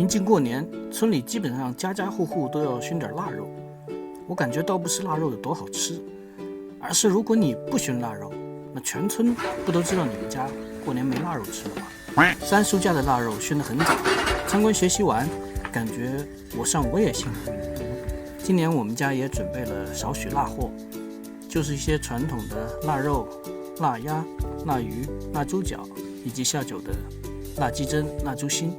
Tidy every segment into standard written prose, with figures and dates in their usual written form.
临近过年，村里基本上家家户户都要熏点腊肉。我感觉倒不是腊肉有多好吃，而是如果你不熏腊肉，那全村不都知道你们家过年没腊肉吃了吗？3叔家的腊肉熏得很早，参观学习完，感觉我也行。今年我们家也准备了少许腊货，就是一些传统的腊肉、腊鸭、腊鱼、腊猪脚，以及下酒的腊鸡胗、腊猪心。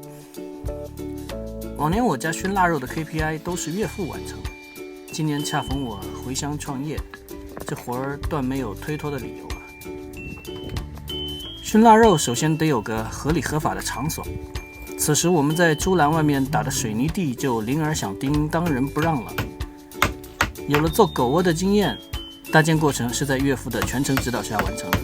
往年我家熏腊肉的 KPI 都是岳父完成，今年恰逢我回乡创业，这活儿断没有推脱的理由啊。熏腊肉首先得有个合理合法的场所，此时我们在猪栏外面打的水泥地就铃儿响叮当仁不让了。有了做狗窝的经验，搭建过程是在岳父的全程指导下完成的。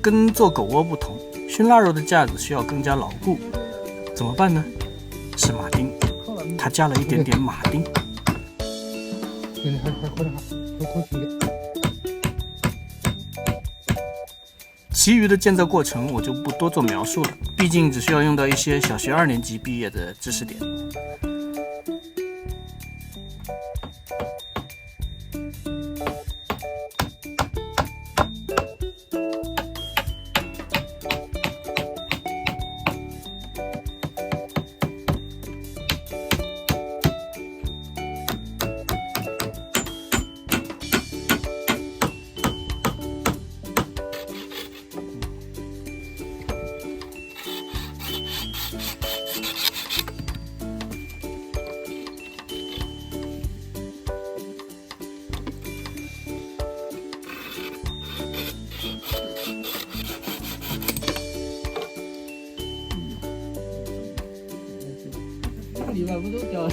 跟做狗窝不同，熏腊肉的架子需要更加牢固，怎么办呢？是马丁，他加了一点点马丁。其余的建造过程我就不多做描述了，毕竟只需要用到一些小学2年级毕业的知识点。里边不都掉了？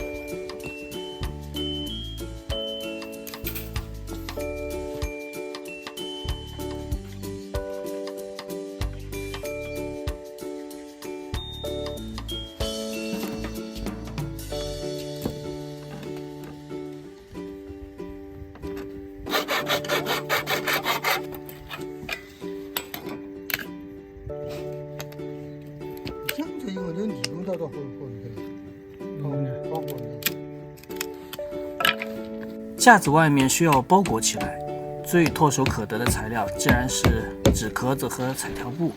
架子外面需要包裹起来，最唾手可得的材料自然是纸壳子和彩条布。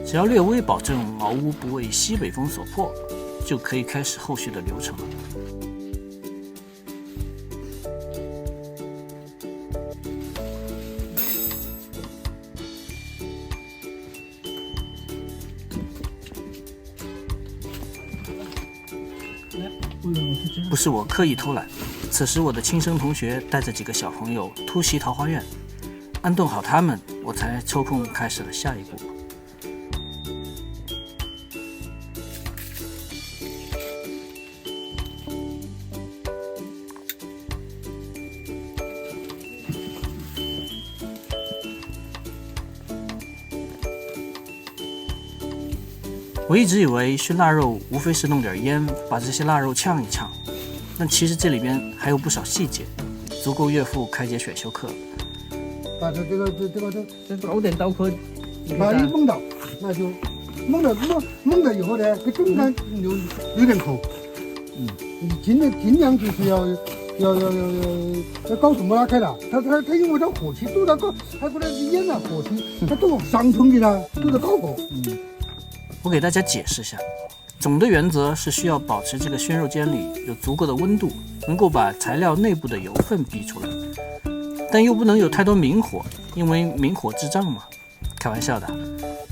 只要略微保证茅屋不为西北风所破，就可以开始后续的流程了。不是我刻意偷懒，此时我的亲生同学带着几个小朋友突袭桃花院，安顿好他们，我才抽空开始了下一步。我一直以为熏腊肉无非是弄点烟，把这些腊肉炝一炝，但其实这里边还有不少细节，足够岳父开节选修课。把这搞点刀科，把一蒙到，那就蒙了以后呢，这中间有点口。你尽量就是要搞什么拉开了，它因为它火气都在搞，还不能烟了火气，它都上冲的了，都在搞过。我给大家解释一下，总的原则是需要保持这个熏肉间里有足够的温度，能够把材料内部的油分逼出来，但又不能有太多明火，因为明火智障嘛。开玩笑的，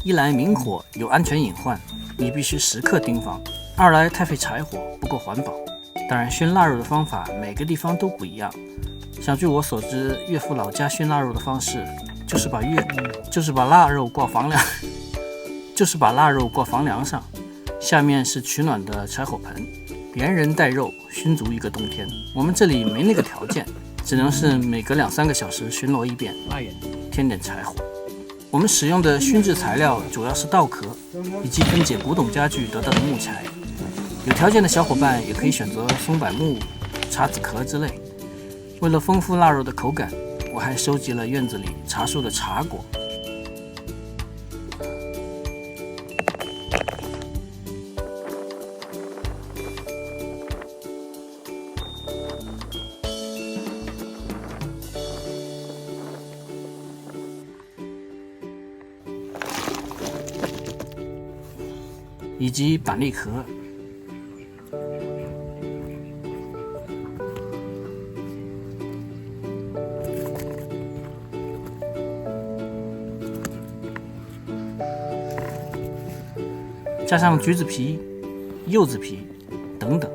一来明火有安全隐患，你必须时刻盯防；二来太费柴火，不够环保。当然，熏腊肉的方法每个地方都不一样，想据我所知，岳父老家熏腊肉的方式就是把腊肉挂房梁上，下面是取暖的柴火盆，连人带肉熏足一个冬天。我们这里没那个条件，只能是每隔2-3个小时巡逻一遍，添点柴火。我们使用的熏制材料主要是稻壳以及分解古董家具得到的木材，有条件的小伙伴也可以选择松柏木、茶籽壳之类。为了丰富腊肉的口感，我还收集了院子里茶树的茶果。以及板栗壳。加上橘子皮、柚子皮等等。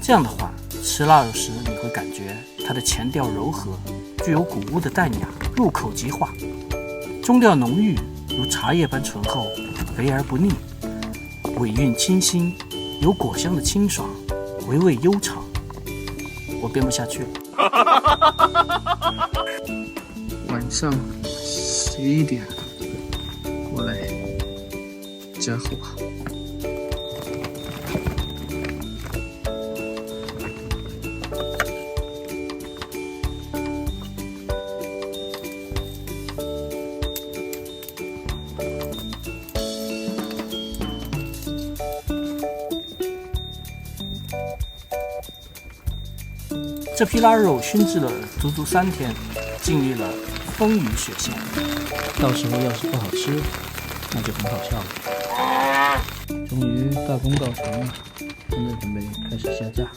这样的话，吃腊肉时你会感觉它的前调柔和，具有谷物的淡雅，入口即化；中调浓郁，如茶叶般醇厚，肥而不腻；尾韵清新，有果香的清爽，回味悠长。我编不下去了。晚上11点过来加火。这批腊肉熏制了足足3天，经历了风雨雪险。到时候要是不好吃，那就很好笑了。终于大功告成了，现在准备开始下架。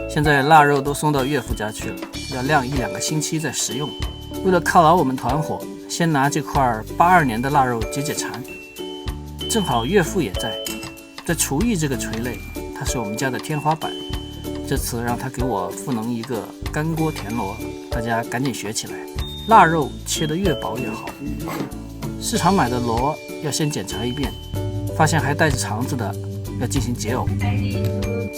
现在腊肉都送到岳父家去了，要晾1-2个星期再食用。为了犒劳我们团伙，先拿这块82年的腊肉解解馋。正好岳父也在厨艺这个垂类，他是我们家的天花板。这次让他给我赋能一个干锅田螺，大家赶紧学起来。腊肉切得越薄越好。市场买的螺要先检查一遍，发现还带着肠子的要进行解藕。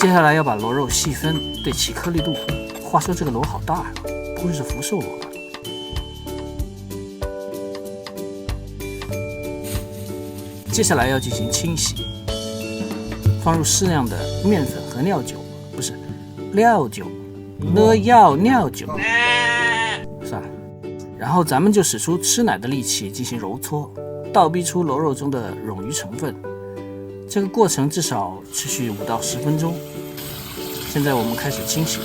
接下来要把螺肉细分，对齐颗粒度。话说这个螺好大呀，不会是福寿螺吧？接下来要进行清洗，放入适量的面粉和料酒，不是料酒，尿酒，算了。然后咱们就使出吃奶的力气进行揉搓，倒逼出螺肉中的冗余成分。这个过程至少持续5到10分钟。现在我们开始清洗。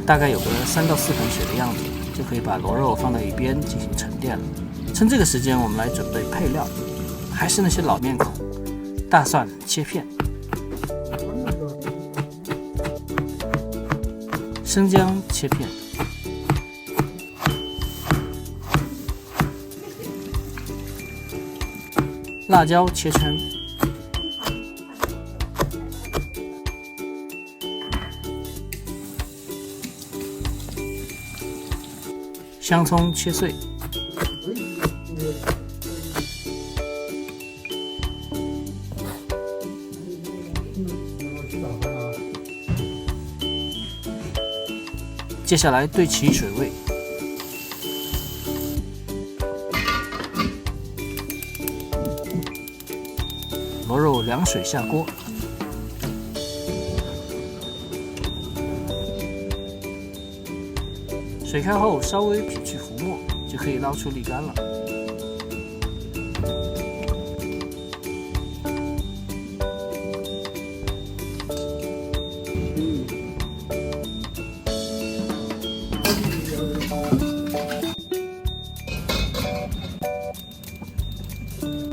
大概有个3到4盆水的样子，就可以把螺肉放到一边进行沉淀了。趁这个时间，我们来准备配料，还是那些老面孔：大蒜切片，生姜切片，辣椒切成，香葱切碎，接下来对齐水位，螺肉凉水下锅，水开后稍微撇去浮沫，就可以捞出沥干了。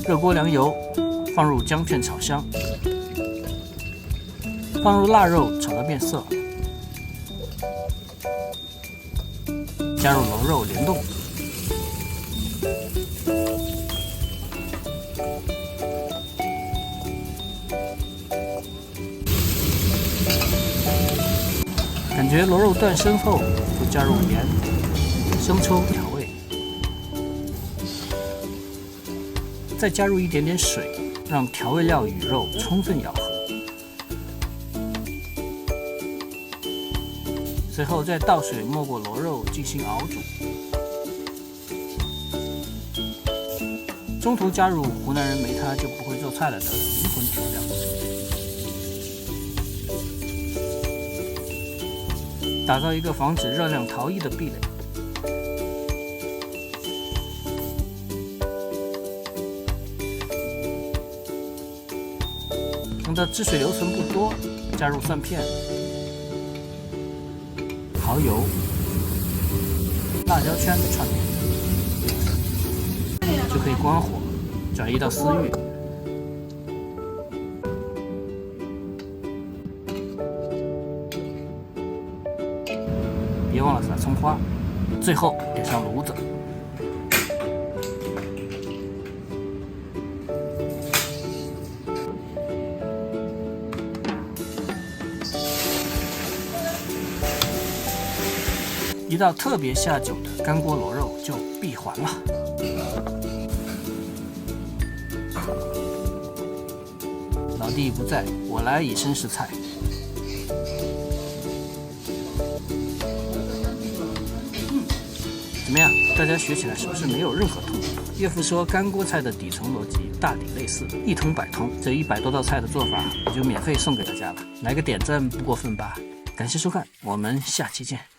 热锅凉油，放入姜片炒香，放入腊肉炒到变色，加入螺肉联动，感觉螺肉断生后，就加入盐、生抽调味。再加入一点点水，让调味料与肉充分咬合。随后再倒水没过螺肉进行熬煮。中途加入湖南人没他就不会做菜了的灵魂调料，打造一个防止热量逃逸的壁垒。等到汁水留存不多，加入蒜片、蚝油、辣椒圈串联，就可以关火，转移到私域。别忘了撒葱花，最后点上炉子。一道特别下酒的干锅螺肉就闭环了。老弟不在，我来以身试菜。怎么样？大家学起来是不是没有任何痛苦？岳父说干锅菜的底层逻辑大抵类似，一通百通。这100多道菜的做法，我就免费送给大家了，来个点赞不过分吧？感谢收看，我们下期见。